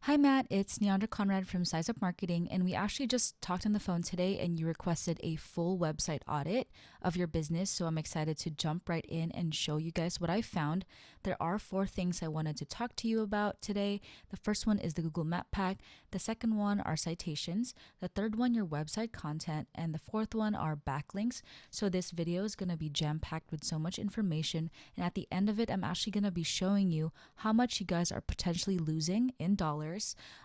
Hi, Matt. It's Neandra Conrad from Size Up Marketing, and we actually just talked on the phone today, and you requested a full website audit of your business. So I'm excited to jump right in and show you guys what I found. There are four things I wanted to talk to you about today. The first one is the Google Map Pack. The second one are citations. The third one, your website content. And the fourth one are backlinks. So this video is going to be jam-packed with so much information. And at the end of it, I'm actually going to be showing you how much you guys are potentially losing in dollars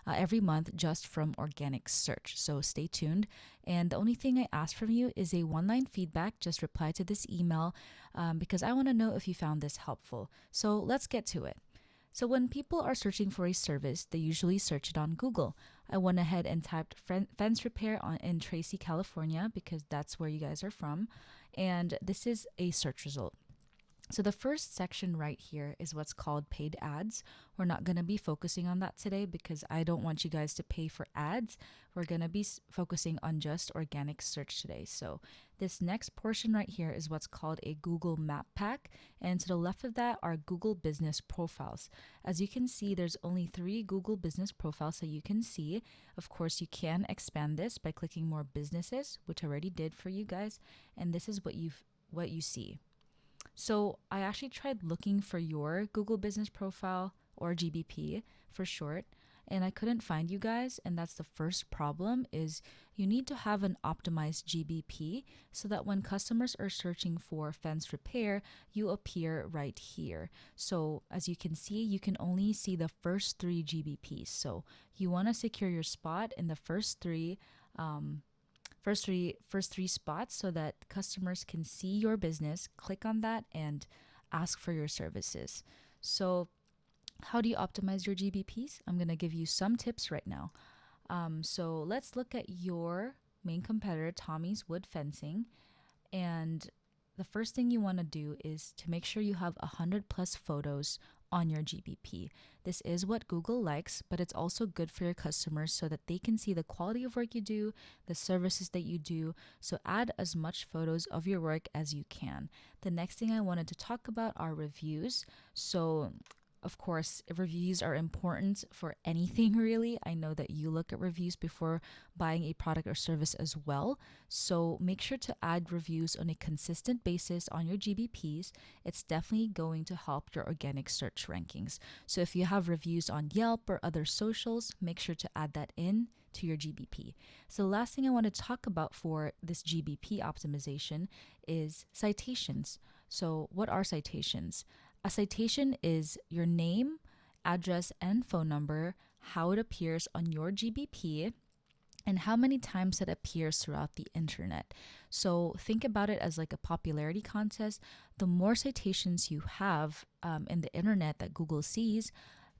every month just from organic search. So stay tuned. And the only thing I ask from you is a one-line feedback. Just reply to this email because I want to know if you found this helpful. So let's get to it. So when people are searching for a service, they usually search it on Google. I went ahead and typed fence repair in Tracy, California, because that's where you guys are from. And this is a search result. So the first section right here is what's called paid ads. We're not going to be focusing on that today because I don't want you guys to pay for ads. We're going to be focusing on just organic search today. So this next portion right here is what's called a Google Map Pack. And to the left of that are Google Business Profiles. As you can see, there's only 3 Google Business Profiles that you can see. Of course, you can expand this by clicking more businesses, which I already did for you guys. And this is what you see. So I actually tried looking for your Google Business Profile, or GBP for short, and I couldn't find you guys. And that's the first problem, is you need to have an optimized GBP so that when customers are searching for fence repair, you appear right here. So as you can see, you can only see the first 3 GBPs. So you want to secure your spot in the first three spots so that customers can see your business, click on that, and ask for your services. So how do you optimize your GBPs? I'm going to give you some tips right now. So let's look at your main competitor, Tommy's Wood Fencing. And the first thing you want to do is to make sure you have 100 plus photos on your GBP. This is what Google likes, but it's also good for your customers so that they can see the quality of work you do, the services that you do. So add as much photos of your work as you can. The next thing I wanted to talk about are reviews. So of course, reviews are important for anything really. I know that you look at reviews before buying a product or service as well. So make sure to add reviews on a consistent basis on your GBPs. It's definitely going to help your organic search rankings. So if you have reviews on Yelp or other socials, make sure to add that in to your GBP. So the last thing I want to talk about for this GBP optimization is citations. So what are citations? A citation is your name, address, and phone number, how it appears on your GBP, and how many times it appears throughout the internet. So think about it as like a popularity contest. The more citations you have in the internet that Google sees,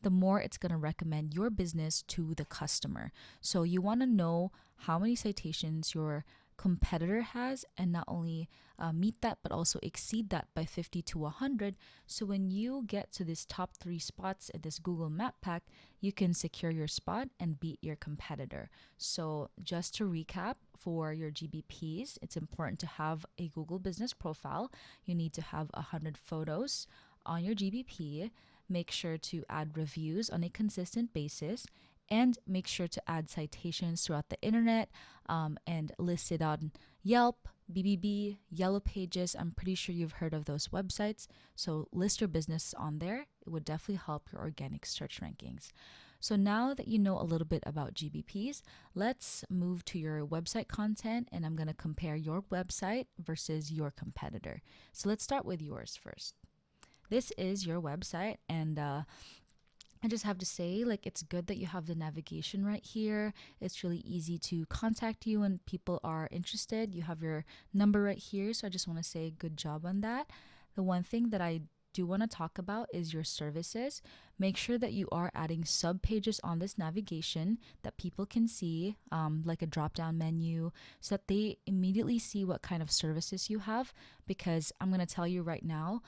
the more it's going to recommend your business to the customer. So you want to know how many citations your competitor has, and not only meet that but also exceed that by 50 to 100. So when you get to this top 3 spots in this Google Map Pack, you can secure your spot and beat your competitor. So just to recap, for your GBPs, it's important to have a Google Business Profile. You need to have 100 photos on your GBP. Make sure to add reviews on a consistent basis, and make sure to add citations throughout the internet and list it on Yelp, BBB, Yellow Pages. I'm pretty sure you've heard of those websites. So list your business on there. It would definitely help your organic search rankings. So now that you know a little bit about GBPs, let's move to your website content, and I'm going to compare your website versus your competitor. So let's start with yours first. This is your website, and I just have to say, like, it's good that you have the navigation right here. It's really easy to contact you when people are interested. You have your number right here. So I just want to say good job on that. The one thing that I do want to talk about is your services. Make sure that you are adding sub pages on this navigation that people can see, like a drop down menu, so that they immediately see what kind of services you have. Because I'm going to tell you right now,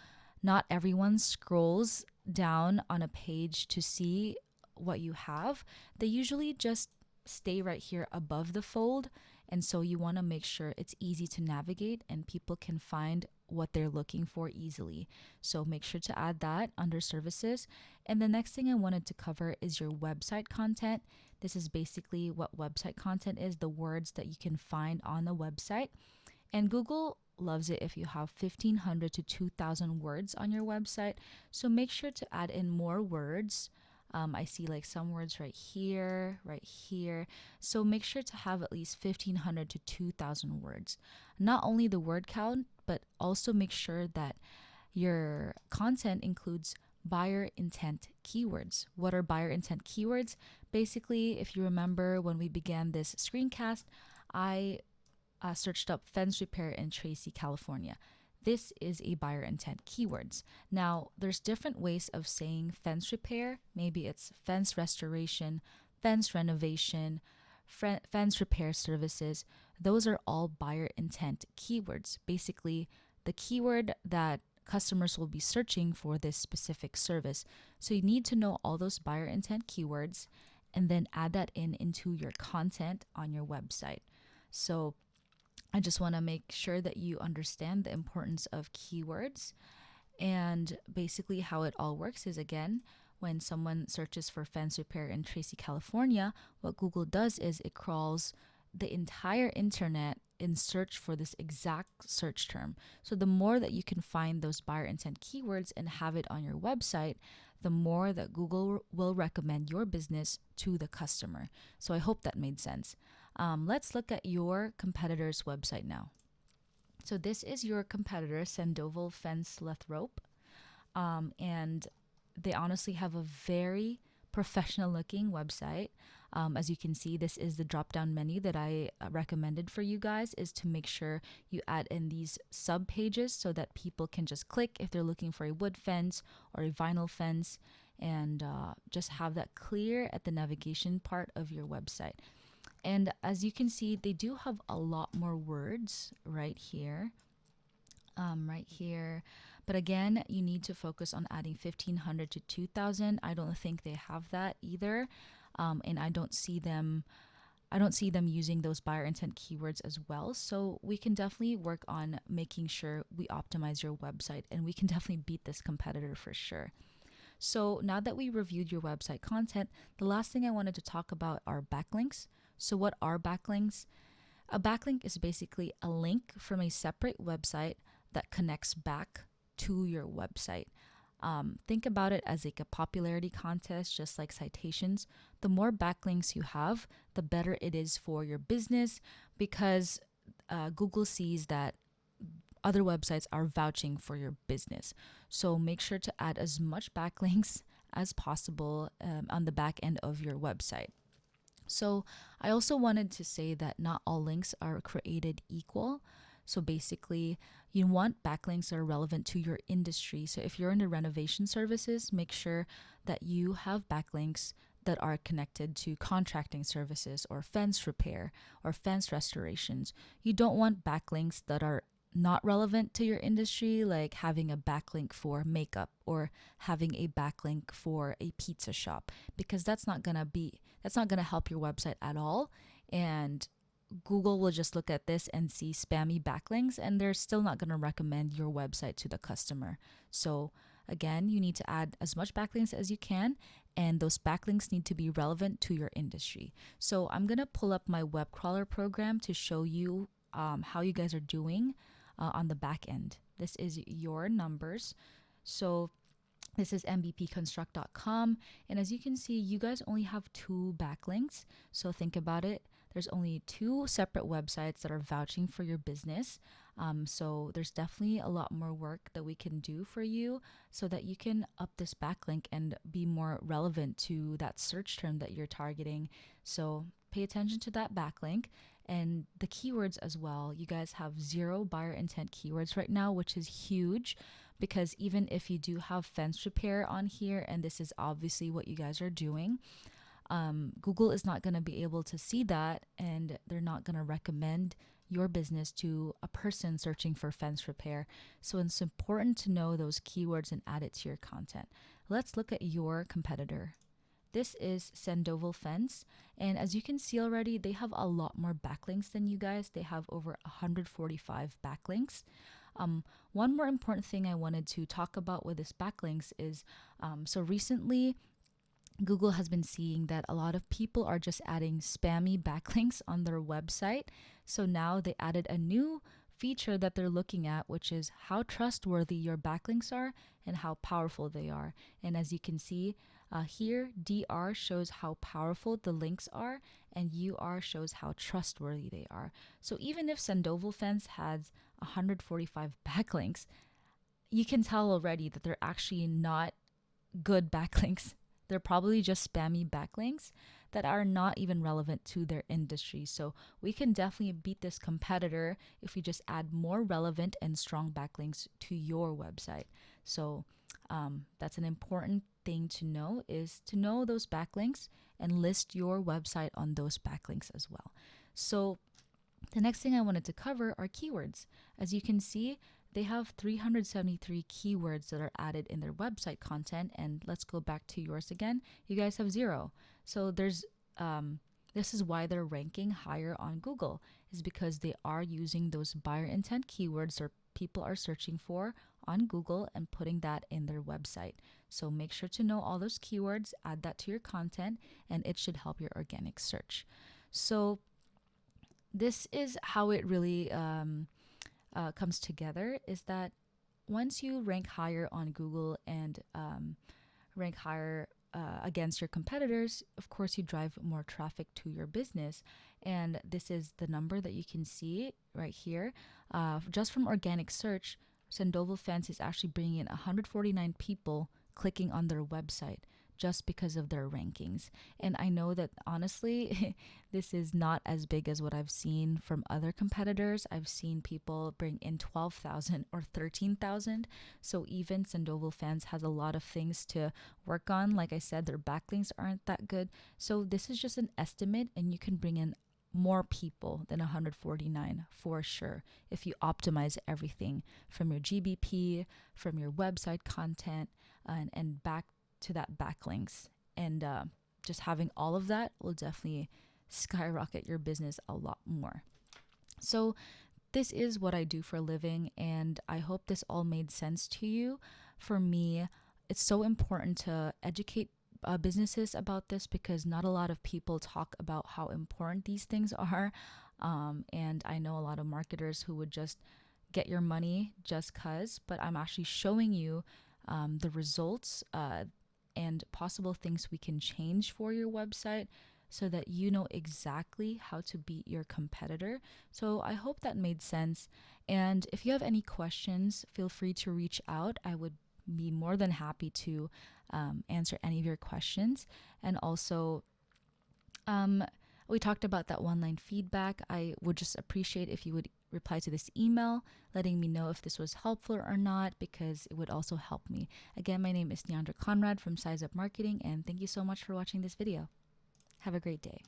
not everyone scrolls down on a page to see what you have. They usually just stay right here above the fold And so you want to make sure it's easy to navigate and people can find what they're looking for easily. So make sure to add that under services. And the next thing I wanted to cover is your website content. This is basically what website content is, the words that you can find on the website. And Google loves it if you have 1,500 to 2,000 words on your website. So make sure to add in more words. I see like some words right here, right here. So make sure to have at least 1,500 to 2,000 words. Not only the word count, but also make sure that your content includes buyer intent keywords. What are buyer intent keywords? Basically, if you remember when we began this screencast, I searched up fence repair in Tracy, California. This is a buyer intent keywords. Now, there's different ways of saying fence repair. Maybe it's fence restoration, fence renovation, fence repair services. Those are all buyer intent keywords. Basically, the keyword that customers will be searching for this specific service. So you need to know all those buyer intent keywords and then add that into your content on your website. So I just want to make sure that you understand the importance of keywords. And basically, how it all works is, again, when someone searches for fence repair in Tracy, California, what Google does is it crawls the entire internet in search for this exact search term. So the more that you can find those buyer intent keywords and have it on your website, the more that Google will recommend your business to the customer. So I hope that made sense. Let's look at your competitor's website now. So this is your competitor, Sandoval Fence Lathrop. And they honestly have a very professional looking website. As you can see, this is the drop down menu that I recommended for you guys, is to make sure you add in these sub pages so that people can just click if they're looking for a wood fence or a vinyl fence, and just have that clear at the navigation part of your website. And as you can see, they do have a lot more words right here. Right here. But again, you need to focus on adding 1,500 to 2,000. I don't think they have that either. And I don't see them using those buyer intent keywords as well. So we can definitely work on making sure we optimize your website, and we can definitely beat this competitor for sure. So now that we reviewed your website content, the last thing I wanted to talk about are backlinks. So what are backlinks? A backlink is basically a link from a separate website that connects back to your website. Think about it as like a popularity contest, just like citations. The more backlinks you have, the better it is for your business, because Google sees that other websites are vouching for your business. So make sure to add as much backlinks as possible on the back end of your website. So I also wanted to say that not all links are created equal. So basically, you want backlinks that are relevant to your industry. So if you're into renovation services, make sure that you have backlinks that are connected to contracting services or fence repair or fence restorations. You don't want backlinks that are not relevant to your industry, like having a backlink for makeup or having a backlink for a pizza shop, because that's not gonna help your website at all. And Google will just look at this and see spammy backlinks, and they're still not going to recommend your website to the customer. So again, you need to add as much backlinks as you can, and those backlinks need to be relevant to your industry. So I'm going to pull up my web crawler program to show you how you guys are doing on the back end. This is your numbers. So this is mbpconstruct.com. And as you can see, you guys only have 2 backlinks. So think about it. There's only 2 separate websites that are vouching for your business. So there's definitely a lot more work that we can do for you so that you can up this backlink and be more relevant to that search term that you're targeting. So pay attention to that backlink and the keywords as well. You guys have 0 buyer intent keywords right now, which is huge, because even if you do have fence repair on here, and this is obviously what you guys are doing, Google is not going to be able to see that, and they're not going to recommend your business to a person searching for fence repair. So it's important to know those keywords and add it to your content. Let's look at your competitor. this is Sandoval Fence. And as you can see already, they have a lot more backlinks than you guys. They have over 145 backlinks. One more important thing I wanted to talk about with this backlinks is, so recently Google has been seeing that a lot of people are just adding spammy backlinks on their website. So now they added a new feature that they're looking at, which is how trustworthy your backlinks are and how powerful they are. And as you can see here, DR shows how powerful the links are, and UR shows how trustworthy they are. So even if Sandoval Fence has 145 backlinks, you can tell already that they're actually not good backlinks. They're probably just spammy backlinks that are not even relevant to their industry. So we can definitely beat this competitor if we just add more relevant and strong backlinks to your website. So that's an important thing to know, is to know those backlinks and list your website on those backlinks as well. So the next thing I wanted to cover are keywords. As you can see, they have 373 keywords that are added in their website content. And let's go back to yours again. You guys have 0. So there's this is why they're ranking higher on Google, is because they are using those buyer intent keywords or people are searching for on Google and putting that in their website. So make sure to know all those keywords, add that to your content, and it should help your organic search. So this is how it really comes together, is that once you rank higher on Google and rank higher against your competitors, of course you drive more traffic to your business. And this is the number that you can see right here. Just from organic search, Sandoval Fence is actually bringing in 149 people clicking on their website just because of their rankings. And I know that honestly, this is not as big as what I've seen from other competitors. I've seen people bring in 12,000 or 13,000. So even Sandoval Fence has a lot of things to work on. Like I said, their backlinks aren't that good. So this is just an estimate, and you can bring in more people than 149 for sure if you optimize everything from your GBP, from your website content, and back to that backlinks. And just having all of that will definitely skyrocket your business a lot more. So this is what I do for a living, and I hope this all made sense to you. For me, it's so important to educate businesses about this, because not a lot of people talk about how important these things are. And I know a lot of marketers who would just get your money just cause, but I'm actually showing you the results and possible things we can change for your website so that you know exactly how to beat your competitor. So I hope that made sense. And if you have any questions, feel free to reach out. I would be more than happy to answer any of your questions. And also, we talked about that one-line feedback. I would just appreciate if you would reply to this email letting me know if this was helpful or not, because it would also help me. Again, my name is Neandra Conrad from Size Up Marketing, and thank you so much for watching this video. Have a great day.